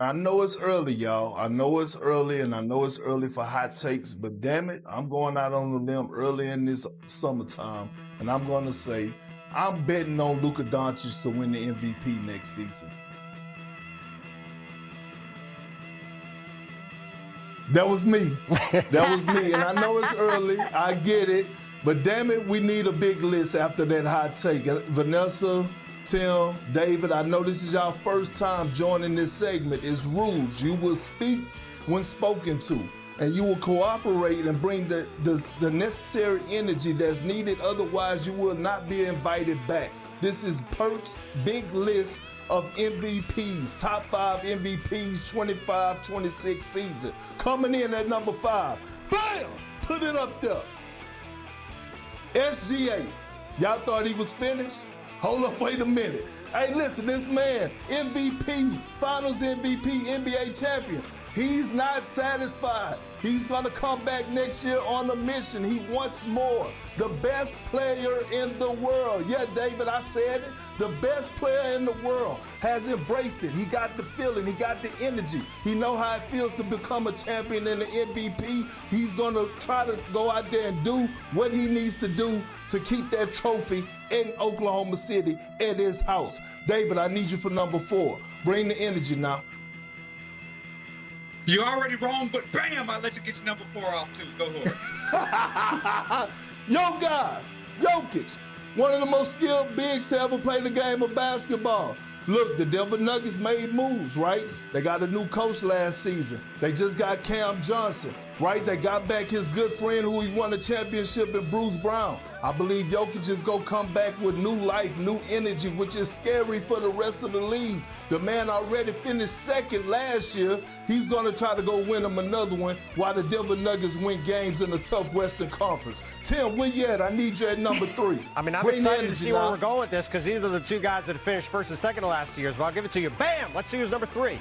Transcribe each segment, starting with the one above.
I know it's early, y'all. I know it's early, and I know it's early for hot takes, but damn it, I'm going out on the limb early in this summertime, and I'm going to say I'm betting on Luka Doncic to win the MVP next season. That was me. That was me, and I know it's early. I get it, but damn it, we need a big list after that hot take. Vanessa, Tim, David, I know this is y'all first time joining this segment. It's rules. You will speak when spoken to, and you will cooperate and bring the necessary energy that's needed. Otherwise, you will not be invited back. This is Perk's big list of MVPs, top 5 MVPs 25-26 season. Coming in at number 5. Bam! Put it up there. SGA. Y'all thought he was finished? Hold up, wait a minute. Hey, listen, this man, MVP, Finals MVP, NBA champion, he's not satisfied. He's going to come back next year on a mission. He wants more. The best player in the world. Yeah, David, I said it. The best player in the world has embraced it. He got the feeling. He got the energy. He knows how it feels to become a champion and an MVP. He's going to try to go out there and do what he needs to do to keep that trophy in Oklahoma City at his house. David, I need you for number 4. Bring the energy now. You're already wrong, but bam, I let you get your number 4 off too. Go ahead. Yo guy, Jokic, one of the most skilled bigs to ever play the game of basketball. Look, the Denver Nuggets made moves, right? They got a new coach last season. They just got Cam Johnson, right? They got back his good friend who he won a championship in Bruce Brown. I believe Jokic is going to come back with new life, new energy, which is scary for the rest of the league. The man already finished second last year. He's going to try to go win him another one while the Denver Nuggets win games in the tough Western Conference. Tim, where you at? I need you at number 3. I mean, I'm excited to see where we're going with this because these are the two guys that finished first and second the last 2 years. But I'll give it to you. Bam! Let's see who's number 3.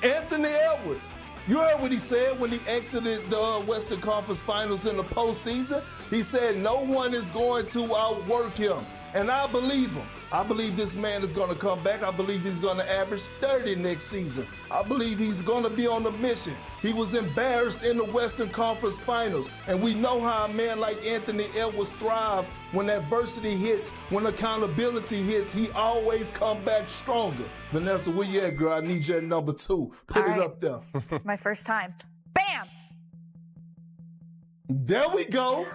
Anthony Edwards. You heard what he said when he exited the Western Conference Finals in the postseason? He said no one is going to outwork him. And I believe him. I believe this man is going to come back. I believe he's going to average 30 next season. I believe he's going to be on a mission. He was embarrassed in the Western Conference Finals. And we know how a man like Anthony Edwards thrives when adversity hits, when accountability hits. He always come back stronger. Vanessa, where you at, girl? I need you at number 2. Put it up there. My first time. Bam! There we go.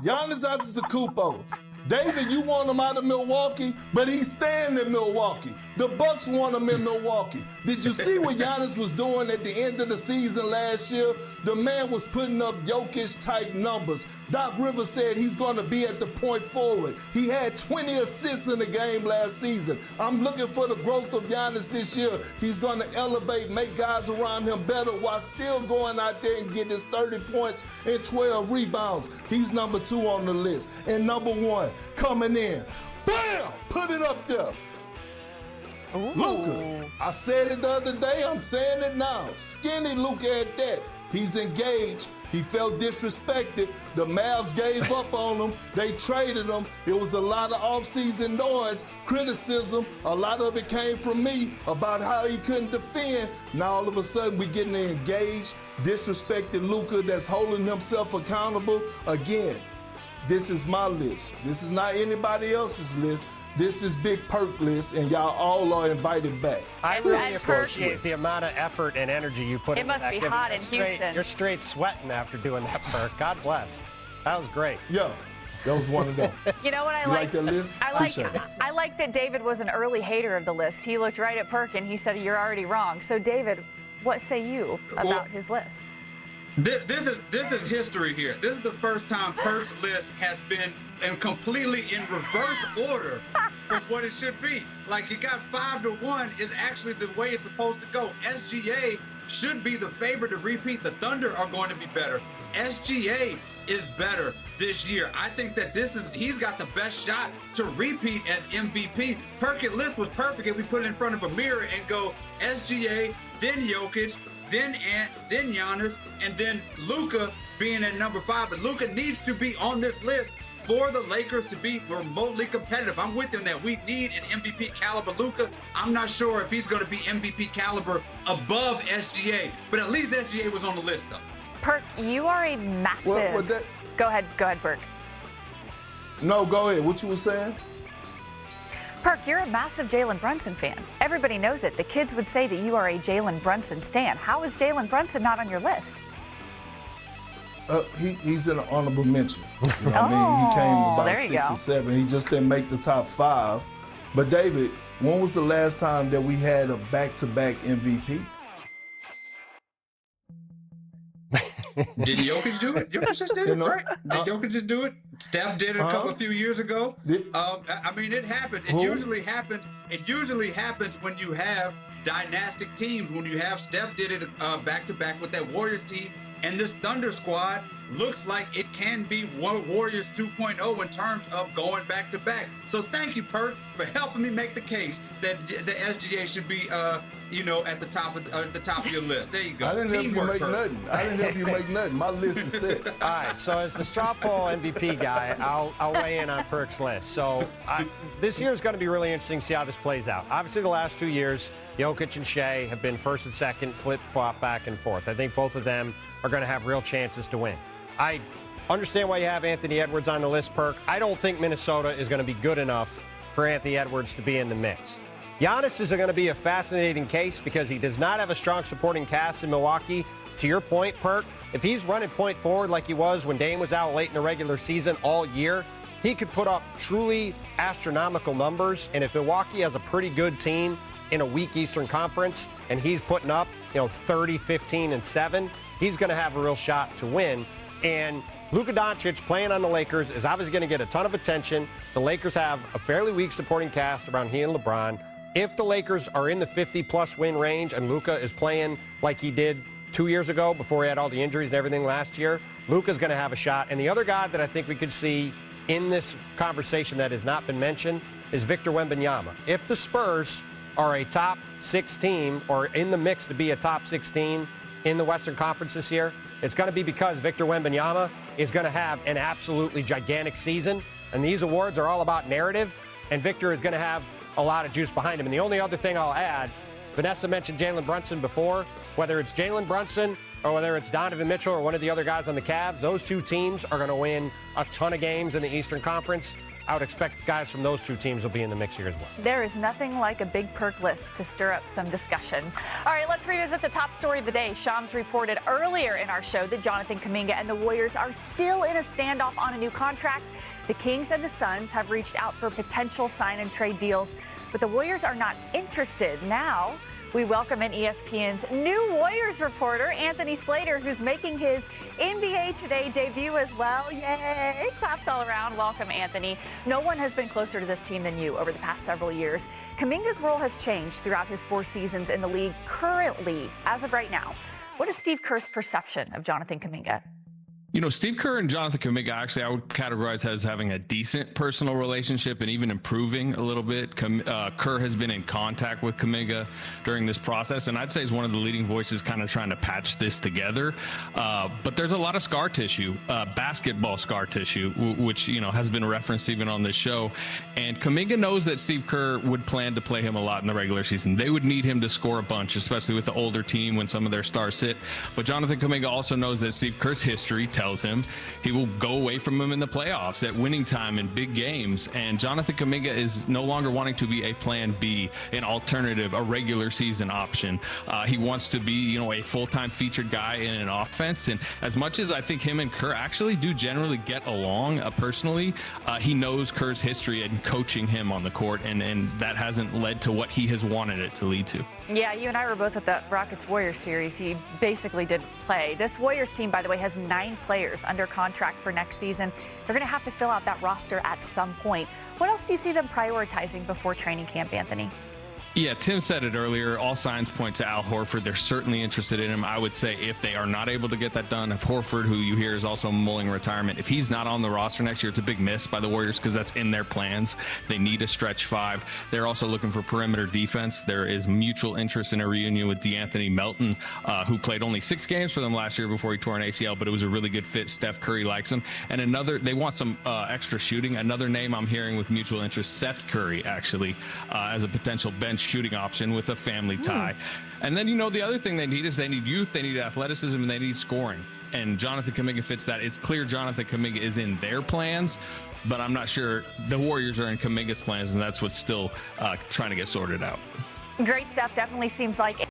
Giannis Antetokounmpo. David, you want him out of Milwaukee, but he's staying in Milwaukee. The Bucks want him in Milwaukee. Did you see what Giannis was doing at the end of the season last year? The man was putting up Jokic-type numbers. Doc Rivers said he's going to be at the point forward. He had 20 assists in the game last season. I'm looking for the growth of Giannis this year. He's going to elevate, make guys around him better while still going out there and getting his 30 points and 12 rebounds. He's number 2 on the list. And number 1, coming in. Bam! Put it up there. Luka. I said it the other day. I'm saying it now. Skinny Luka at that. He's engaged. He felt disrespected. The Mavs gave up on him. They traded him. It was a lot of offseason noise, criticism. A lot of it came from me about how he couldn't defend. Now all of a sudden we're getting engaged, disrespected Luka that's holding himself accountable. Again, this is my list. This is not anybody else's list. This is Big Perk list, and y'all all are invited back. I really appreciate the amount of effort and energy you put into that. It must be hot in Houston. You're straight sweating after doing that, Perk. God bless. That was great. Yeah, that was one of them. You know what I You like? like that list? I like that David was an early hater of the list. He looked right at Perk and he said, "You're already wrong." So, David, what say you about his list? This is history here. This is the first time Perk's list has been completely in reverse order from what it should be. Like, you got 5-1 is actually the way it's supposed to go. SGA should be the favorite to repeat. The Thunder are going to be better. SGA is better this year. I think that he's got the best shot to repeat as MVP. Perk's list was perfect if we put it in front of a mirror and go SGA, then Jokic, then Giannis, and then Luka being at number 5. But Luka needs to be on this list for the Lakers to be remotely competitive. I'm with them that we need an MVP caliber Luka. I'm not sure if he's going to be MVP caliber above SGA, but at least SGA was on the list, though. Perk, you are a massive... Go ahead, Perk. No, go ahead. What you were saying? Perk, you're a massive Jalen Brunson fan. Everybody knows it. The kids would say that you are a Jalen Brunson stan. How is Jalen Brunson not on your list? He's in an honorable mention. You know what I mean? He came about 6 or 7. He just didn't make the top 5. But David, when was the last time that we had a back-to-back MVP? Did Jokic do it? Jokic just did it, right? Did Jokic just do it? Steph did it a few years ago. I mean, it happens. It usually happens. It usually happens when you have dynastic teams. When you have Steph did it back-to-back with that Warriors team, and this Thunder squad looks like it can be Warriors 2.0 in terms of going back-to-back. So thank you, Perk, for helping me make the case that the SGA should be at the top of your list. There you go. I didn't help you make nothing. I didn't help you make nothing. My list is set. All right, so as the straw poll MVP guy, I'll weigh in on Perk's list. So this year is going to be really interesting to see how this plays out. Obviously, the last 2 years, Jokic and Shea have been first and second, flip-flop back and forth. I think both of them are going to have real chances to win. I understand why you have Anthony Edwards on the list, Perk. I don't think Minnesota is going to be good enough for Anthony Edwards to be in the mix. Giannis is going to be a fascinating case because he does not have a strong supporting cast in Milwaukee. To your point, Perk, if he's running point forward like he was when Dame was out late in the regular season all year, he could put up truly astronomical numbers. And if Milwaukee has a pretty good team in a weak Eastern Conference and he's putting up 30, 15, and 7, he's going to have a real shot to win. And Luka Doncic playing on the Lakers is obviously going to get a ton of attention. The Lakers have a fairly weak supporting cast around he and LeBron. If the Lakers are in the 50-plus win range and Luka is playing like he did 2 years ago before he had all the injuries and everything last year, Luka's going to have a shot. And the other guy that I think we could see in this conversation that has not been mentioned is Victor Wembanyama. If the Spurs are a top 6 team or in the mix to be a top 6 team in the Western Conference this year, it's going to be because Victor Wembanyama is going to have an absolutely gigantic season. And these awards are all about narrative, and Victor is going to have a lot of juice behind him. And the only other thing I'll add, Vanessa mentioned Jalen Brunson before. Whether it's Jalen Brunson or whether it's Donovan Mitchell or one of the other guys on the Cavs, those two teams are going to win a ton of games in the Eastern Conference. I would expect guys from those two teams will be in the mix here as well. There is nothing like a big Perk list to stir up some discussion. All right, let's revisit the top story of the day. Shams reported earlier in our show that Jonathan Kuminga and the Warriors are still in a standoff on a new contract. The Kings and the Suns have reached out for potential sign and trade deals, but the Warriors are not interested. Now, we welcome in ESPN's new Warriors reporter, Anthony Slater, who's making his NBA Today debut as well. Yay! Claps all around. Welcome, Anthony. No one has been closer to this team than you over the past several years. Kuminga's role has changed throughout his 4 seasons in the league. Currently, as of right now, what is Steve Kerr's perception of Jonathan Kuminga? Steve Kerr and Jonathan Kuminga, actually, I would categorize as having a decent personal relationship and even improving a little bit. Kerr has been in contact with Kuminga during this process, and I'd say he's one of the leading voices kind of trying to patch this together. But there's a lot of scar tissue, basketball scar tissue, which, has been referenced even on this show. And Kuminga knows that Steve Kerr would plan to play him a lot in the regular season. They would need him to score a bunch, especially with the older team when some of their stars sit. But Jonathan Kuminga also knows that Steve Kerr's history tells him he will go away from him in the playoffs at winning time in big games. And Jonathan Kuminga is no longer wanting to be a plan B, an alternative, a regular season option. He wants to be, a full-time featured guy in an offense. And as much as I think him and Kerr actually do generally get along personally, he knows Kerr's history and coaching him on the court, and that hasn't led to what he has wanted it to lead to. Yeah, you and I were both at the Rockets-Warriors series. He basically didn't play. This Warriors team, by the way, has 9 players under contract for next season. They're going to have to fill out that roster at some point. What else do you see them prioritizing before training camp, Anthony? Yeah, Tim said it earlier. All signs point to Al Horford. They're certainly interested in him. I would say if they are not able to get that done, if Horford, who you hear is also mulling retirement, if he's not on the roster next year, it's a big miss by the Warriors because that's in their plans. They need a stretch five. They're also looking for perimeter defense. There is mutual interest in a reunion with DeAnthony Melton, who played only 6 games for them last year before he tore an ACL, but it was a really good fit. Steph Curry likes him. And they want some extra shooting. Another name I'm hearing with mutual interest, Seth Curry, actually, as a potential bench shooting option with a family tie. And then, the other thing they need is they need youth, they need athleticism, and they need scoring. And Jonathan Kuminga fits that. It's clear Jonathan Kuminga is in their plans, but I'm not sure the Warriors are in Kuminga's plans, and that's what's still trying to get sorted out. Great stuff. Definitely seems like